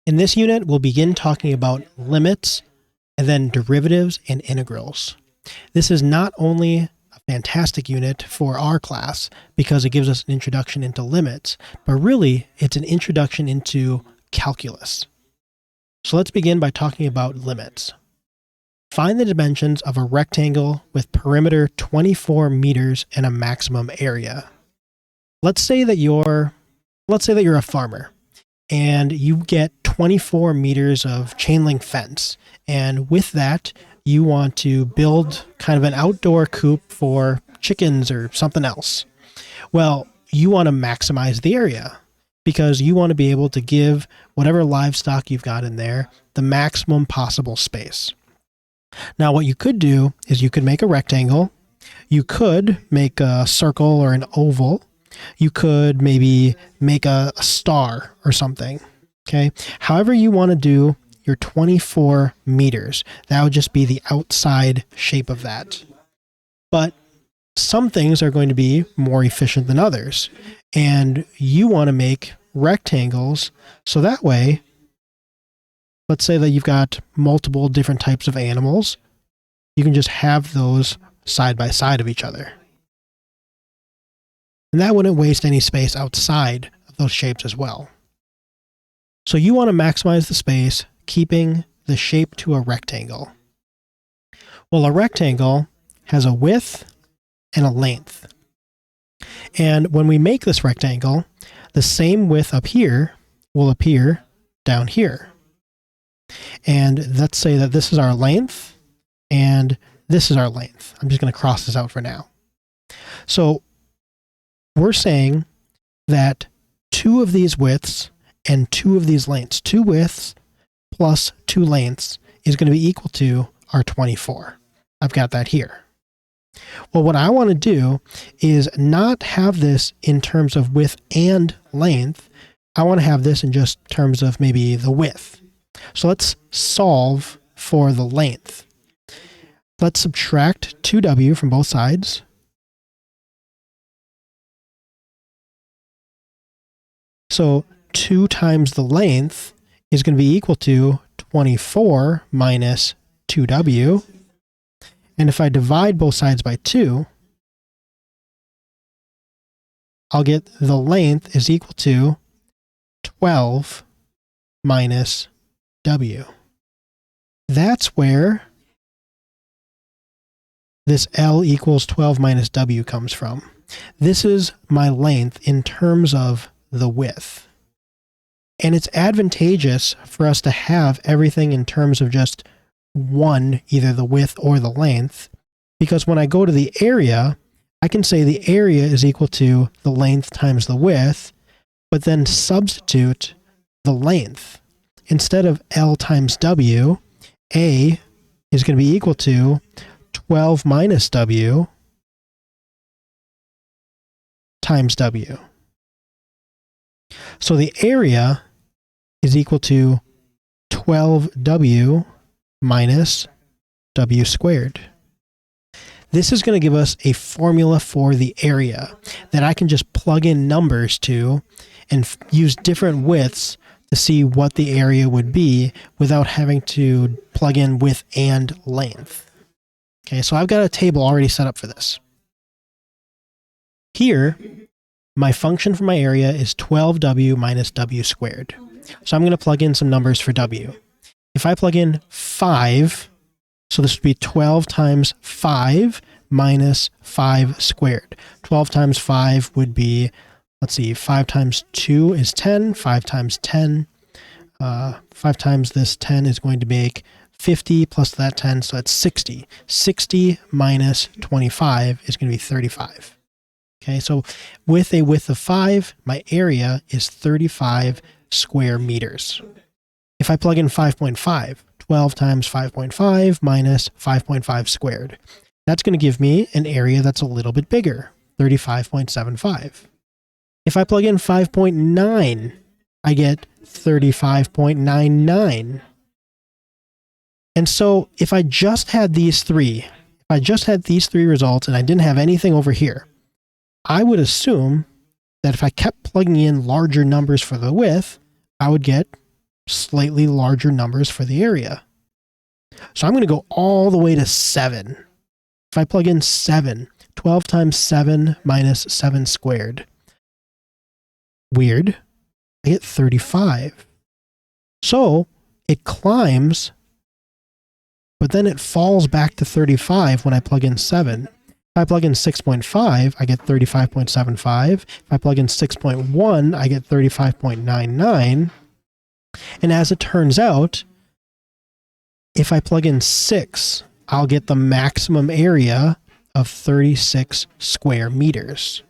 In this unit, we'll begin talking about limits and then derivatives and integrals. This is not only a fantastic unit for our class because it gives us an introduction into limits, but really it's an introduction into calculus. So let's begin by talking about limits. Find the dimensions of a rectangle with perimeter 24 meters and a maximum area. Let's say that you're a farmer and you get 24 meters of chain link fence. And with that, you want to build kind of an outdoor coop for chickens or something else. Well, you want to maximize the area because you want to be able to give whatever livestock you've got in there the maximum possible space. Now, what you could do is you could make a rectangle. You could make a circle or an oval. You could maybe make a star or something. Okay. However you want to do your 24 meters, that would just be the outside shape of that. But some things are going to be more efficient than others. And you want to make rectangles so that way, let's say that you've got multiple different types of animals. You can just have those side by side of each other. And that wouldn't waste any space outside of those shapes as well. So you want to maximize the space, keeping the shape to a rectangle. Well, a rectangle has a width and a length. And when we make this rectangle, the same width up here will appear down here. And let's say that this is our length and this is our length. I'm just going to cross this out for now. So we're saying that two of these widths and two of these lengths, two widths plus two lengths, is going to be equal to our 24. I've got that here. Well, what I want to do is not have this in terms of width and length. I want to have this in just terms of maybe the width. So let's solve for the length. Let's subtract 2w from both sides. So 2 times the length is going to be equal to 24 minus 2w. And if I divide both sides by 2, I'll get the length is equal to 12 minus w. That's where this L equals 12 minus w comes from. This is my length in terms of the width. And it's advantageous for us to have everything in terms of just one, either the width or the length, because when I go to the area, I can say the area is equal to the length times the width, but then substitute the length. Instead of L times W, A is going to be equal to 12 minus W times W. So the area is equal to 12w minus w squared. This is going to give us a formula for the area that I can just plug in numbers to and use different widths to see what the area would be without having to plug in width and length. Okay, so I've got a table already set up for this. Here, my function for my area is 12w minus w squared. So I'm going to plug in some numbers for w. If I plug in 5, so this would be 12 times 5 minus 5 squared. 12 times 5 would be, let's see, 5 times 2 is 10, 5 times 10. 5 times this 10 is going to make 50 plus that 10, so that's 60. 60 minus 25 is going to be 35. Okay, so with a width of 5, my area is 35 square meters. If I plug in 5.5, 12 times 5.5 minus 5.5 squared, that's going to give me an area that's a little bit bigger, 35.75. If I plug in 5.9, I get 35.99. And so if I just had these three results and I didn't have anything over here, I would assume that if I kept plugging in larger numbers for the width, I would get slightly larger numbers for the area. So I'm going to go all the way to 7. If I plug in 7, 12 times 7 minus 7 squared. Weird. I get 35. So it climbs, but then it falls back to 35 when I plug in 7. If I plug in 6.5, I get 35.75. If I plug in 6.1, I get 35.99. And as it turns out, if I plug in 6, I'll get the maximum area of 36 square meters.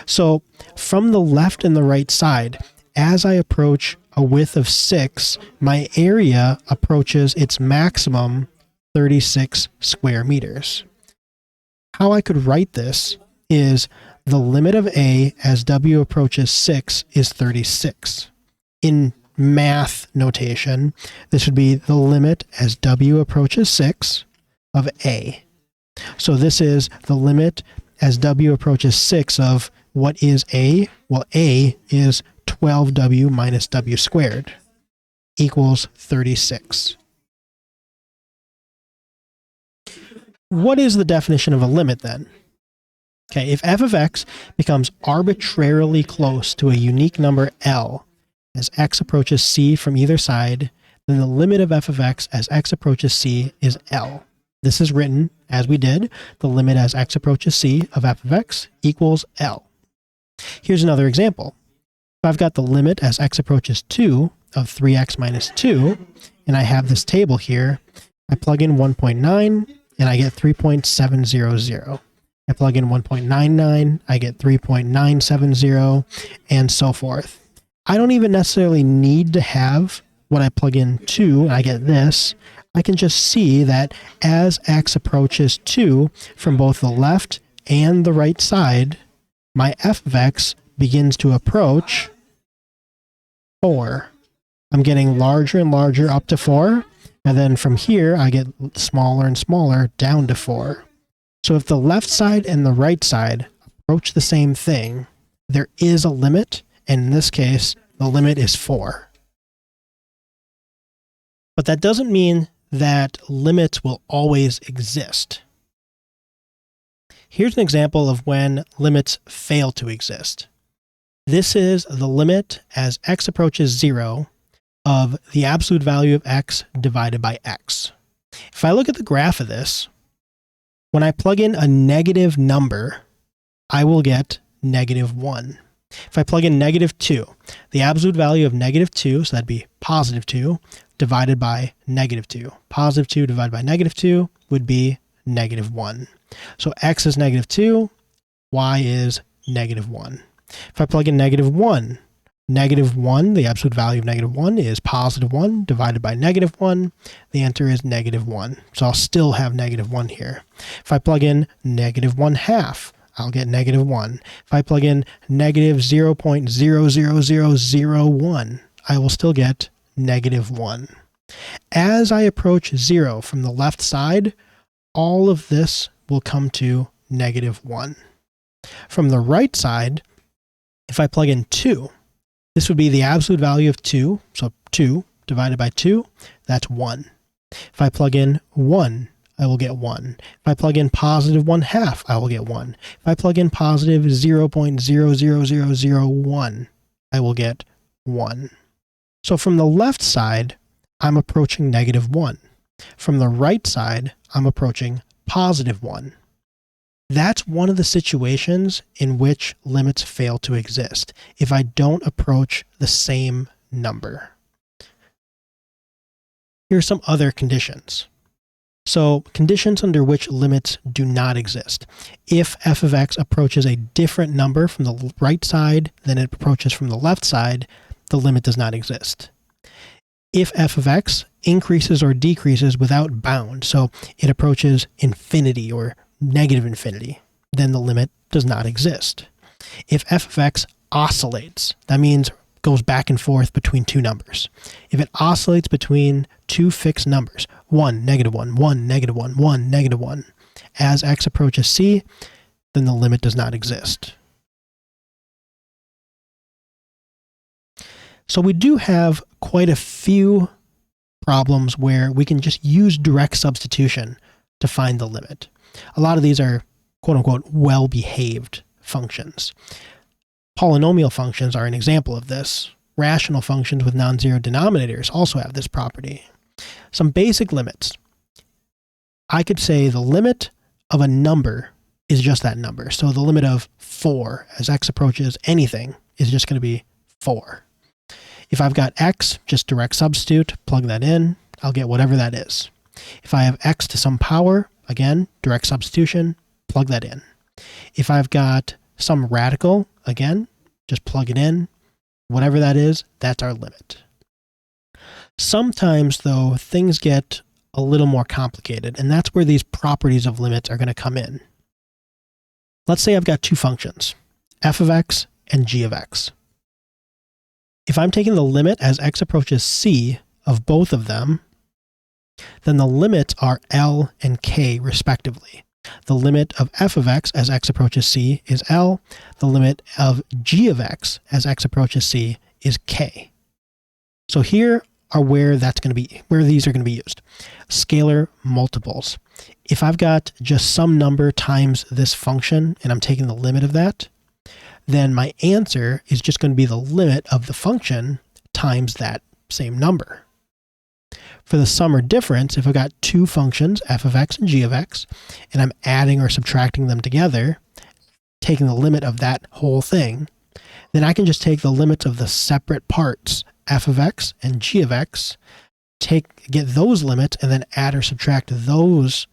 So from the left and the right side, as I approach a width of 6, my area approaches its maximum 36 square meters. How I could write this is the limit of A as W approaches 6 is 36. In math notation, this would be the limit as W approaches 6 of A. So this is the limit as W approaches 6 of what is A? Well, A is 12W minus W squared equals 36. What is the definition of a limit then? Okay, if f of x becomes arbitrarily close to a unique number L as x approaches c from either side, then the limit of f of x as x approaches c is L. This is written, as we did, the limit as x approaches c of f of x equals L. Here's another example. If I've got the limit as x approaches 2 of 3x minus 2, and I have this table here, I plug in 1.9, and I get 3.700. I plug in 1.99, I get 3.970, and so forth. I don't even necessarily need to have what I plug in 2, and I get this. I can just see that as x approaches 2 from both the left and the right side, my f of x begins to approach 4. I'm getting larger and larger up to 4, and then from here I get smaller and smaller down to 4. So if the left side and the right side approach the same thing, there is a limit, and in this case, the limit is 4. But that doesn't mean that limits will always exist. Here's an example of when limits fail to exist. This is the limit as x approaches 0 of the absolute value of x divided by x. If I look at the graph of this, when I plug in a negative number, I will get negative 1. If I plug in negative 2, the absolute value of negative 2, so that'd be positive 2, divided by negative 2. Positive 2 divided by negative 2 would be negative 1. So x is negative 2, y is negative 1. If I plug in negative 1, the absolute value of negative 1 is positive 1 divided by negative 1. The answer is negative 1. So I'll still have negative 1 here. If I plug in negative 1/2, I'll get negative 1. If I plug in negative 0.00001, I will still get negative 1. As I approach 0 from the left side, all of this will come to negative 1. From the right side, if I plug in 2, this would be the absolute value of 2, so 2 divided by 2, that's 1. If I plug in 1, I will get 1. If I plug in positive 1/2, I will get 1. If I plug in positive 0.00001, I will get 1. So from the left side, I'm approaching negative 1. From the right side, I'm approaching positive 1. That's one of the situations in which limits fail to exist, if I don't approach the same number. Here are some other conditions. So conditions under which limits do not exist. If f of x approaches a different number from the right side than it approaches from the left side, the limit does not exist. If f of x increases or decreases without bound, so it approaches infinity or negative infinity, then the limit does not exist. If f of x oscillates, that means goes back and forth between two numbers. If it oscillates between two fixed numbers, 1, negative 1, 1, negative 1, 1, negative 1, as x approaches c, then the limit does not exist. So we do have quite a few problems where we can just use direct substitution to find the limit. A lot of these are quote unquote well-behaved functions. Polynomial functions are an example of this. Rational functions with non-zero denominators also have this property. Some basic limits. I could say the limit of a number is just that number. So the limit of 4 as x approaches anything is just going to be 4. If I've got x, just direct substitute, plug that in, I'll get whatever that is. If I have x to some power, again, direct substitution, plug that in. If I've got some radical, again, just plug it in. Whatever that is, that's our limit. Sometimes, though, things get a little more complicated, and that's where these properties of limits are going to come in. Let's say I've got two functions, f of x and g of x. If I'm taking the limit as x approaches c of both of them, then the limits are L and K respectively. The limit of f of x as x approaches c is L. The limit of g of x as x approaches c is K. So here are where these are going to be used. Scalar multiples. If I've got just some number times this function and I'm taking the limit of that, then my answer is just going to be the limit of the function times that same number. For the sum or difference, if I've got two functions, f of x and g of x, and I'm adding or subtracting them together, taking the limit of that whole thing, then I can just take the limits of the separate parts, f of x and g of x, get those limits, and then add or subtract those,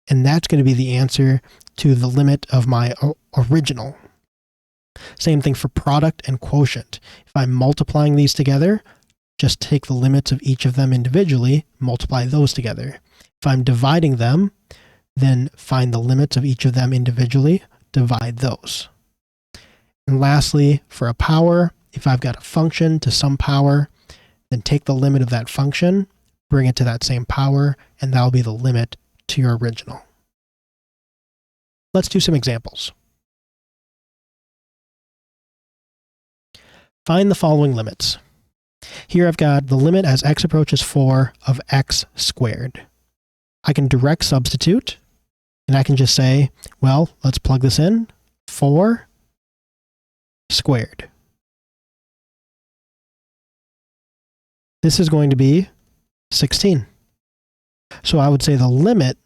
and that's going to be the answer to the limit of my original. Same thing for product and quotient. If I'm multiplying these together, just take the limits of each of them individually, multiply those together. If I'm dividing them, then find the limits of each of them individually, divide those. And lastly, for a power, if I've got a function to some power, then take the limit of that function, bring it to that same power, and that'll be the limit to your original. Let's do some examples. Find the following limits. Here I've got the limit as x approaches 4 of x squared. I can direct substitute, and I can just say, well, let's plug this in, 4 squared. This is going to be 16. So I would say the limit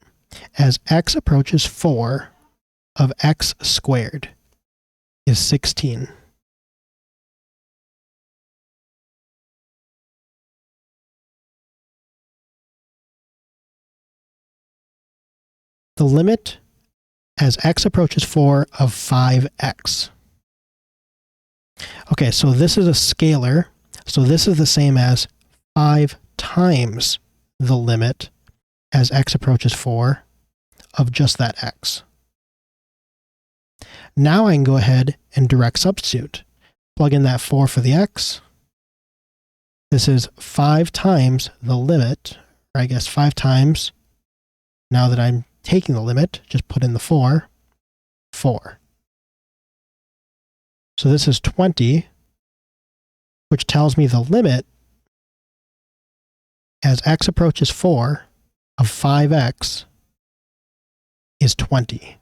as x approaches 4 of x squared is 16. The limit as x approaches 4 of 5x. Okay, so this is a scalar, so this is the same as 5 times the limit as x approaches 4 of just that x. Now I can go ahead and direct substitute. Plug in that 4 for the x. This is 5 times the limit, or I guess 5 times, now that I'm taking the limit, just put in the 4. So this is 20, which tells me the limit as x approaches 4 of 5x is 20.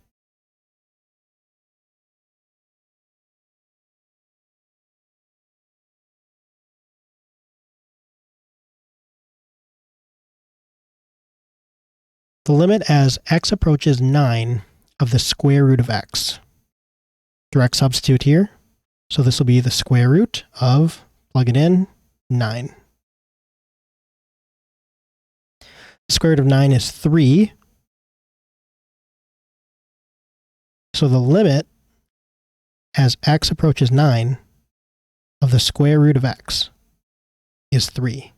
The limit as x approaches 9 of the square root of x. Direct substitute here. So this will be the square root of, plug it in, 9. The square root of 9 is 3. So the limit as x approaches 9 of the square root of x is 3.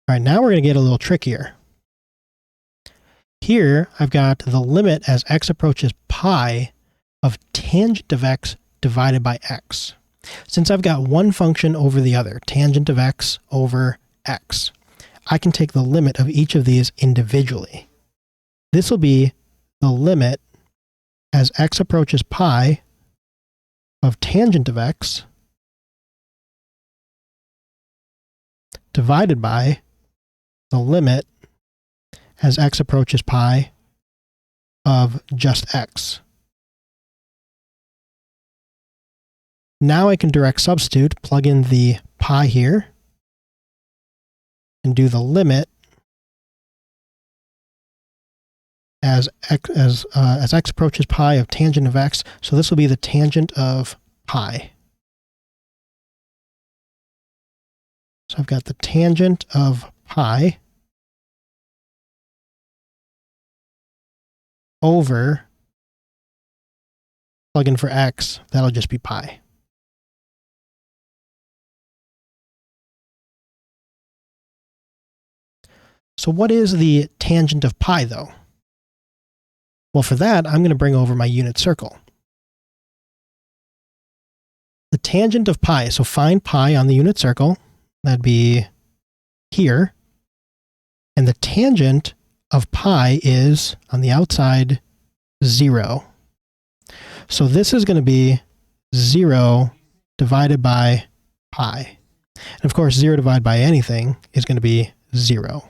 All right, now we're going to get a little trickier. Here, I've got the limit as x approaches pi of tangent of x divided by x. Since I've got one function over the other, tangent of x over x, I can take the limit of each of these individually. This will be the limit as x approaches pi of tangent of x divided by the limit as x approaches pi of just x. Now I can direct substitute, plug in the pi here, and do the limit as x approaches pi of tangent of x. So this will be the tangent of pi. So I've got the tangent of pi over, plug in for x, that'll just be pi. So what is the tangent of pi, though? Well, for that, I'm going to bring over my unit circle. The tangent of pi, so find pi on the unit circle, that'd be here. And the tangent of pi is, on the outside, 0. So this is going to be 0 divided by pi. And of course, 0 divided by anything is going to be 0.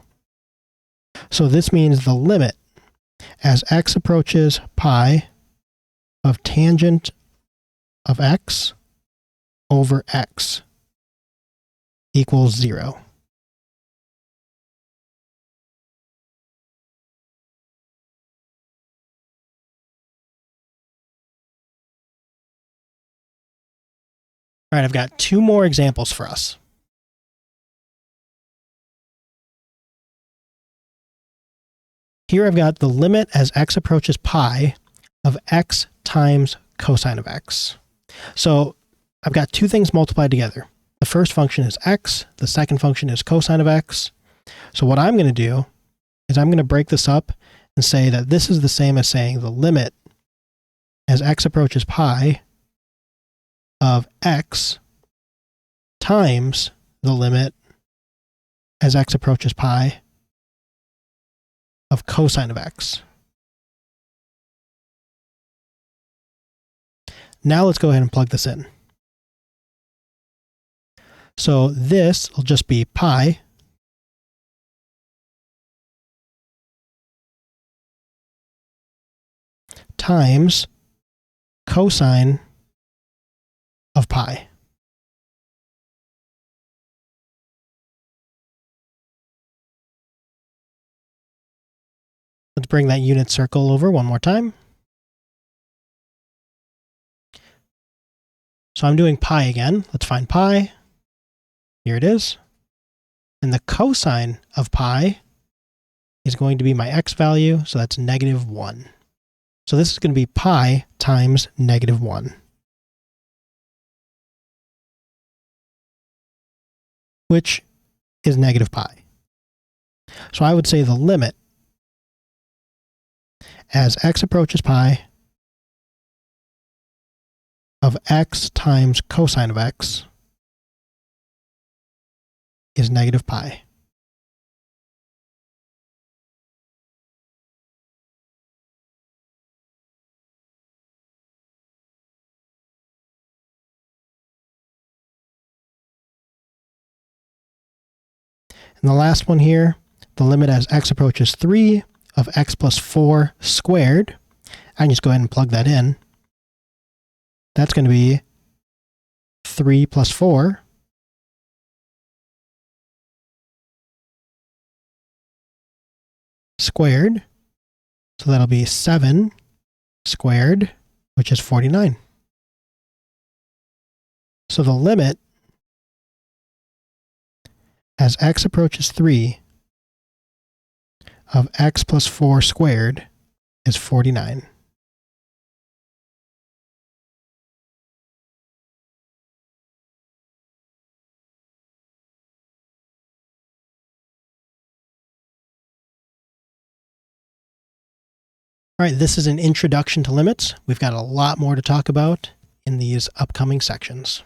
So this means the limit as x approaches pi of tangent of x over x equals 0. All right, I've got 2 more examples for us. Here I've got the limit as x approaches pi of x times cosine of x. So I've got 2 things multiplied together. The first function is x, the second function is cosine of x. So what I'm going to do is I'm going to break this up and say that this is the same as saying the limit as x approaches pi of x times the limit as x approaches pi of cosine of x. Now let's go ahead and plug this in. So this will just be pi times cosine of pi. Let's bring that unit circle over one more time. So I'm doing pi again. Let's find pi. Here it is. And the cosine of pi is going to be my x value, so that's -1. So this is going to be pi times -1, which is negative pi. So I would say the limit as x approaches pi of x times cosine of x is negative pi. And the last one here, the limit as x approaches 3 of x plus 4 squared. I can just go ahead and plug that in. That's going to be 3 plus 4 squared. So that'll be 7 squared, which is 49. So the limit as x approaches 3 of x plus 4 squared is 49. All right, this is an introduction to limits. We've got a lot more to talk about in these upcoming sections.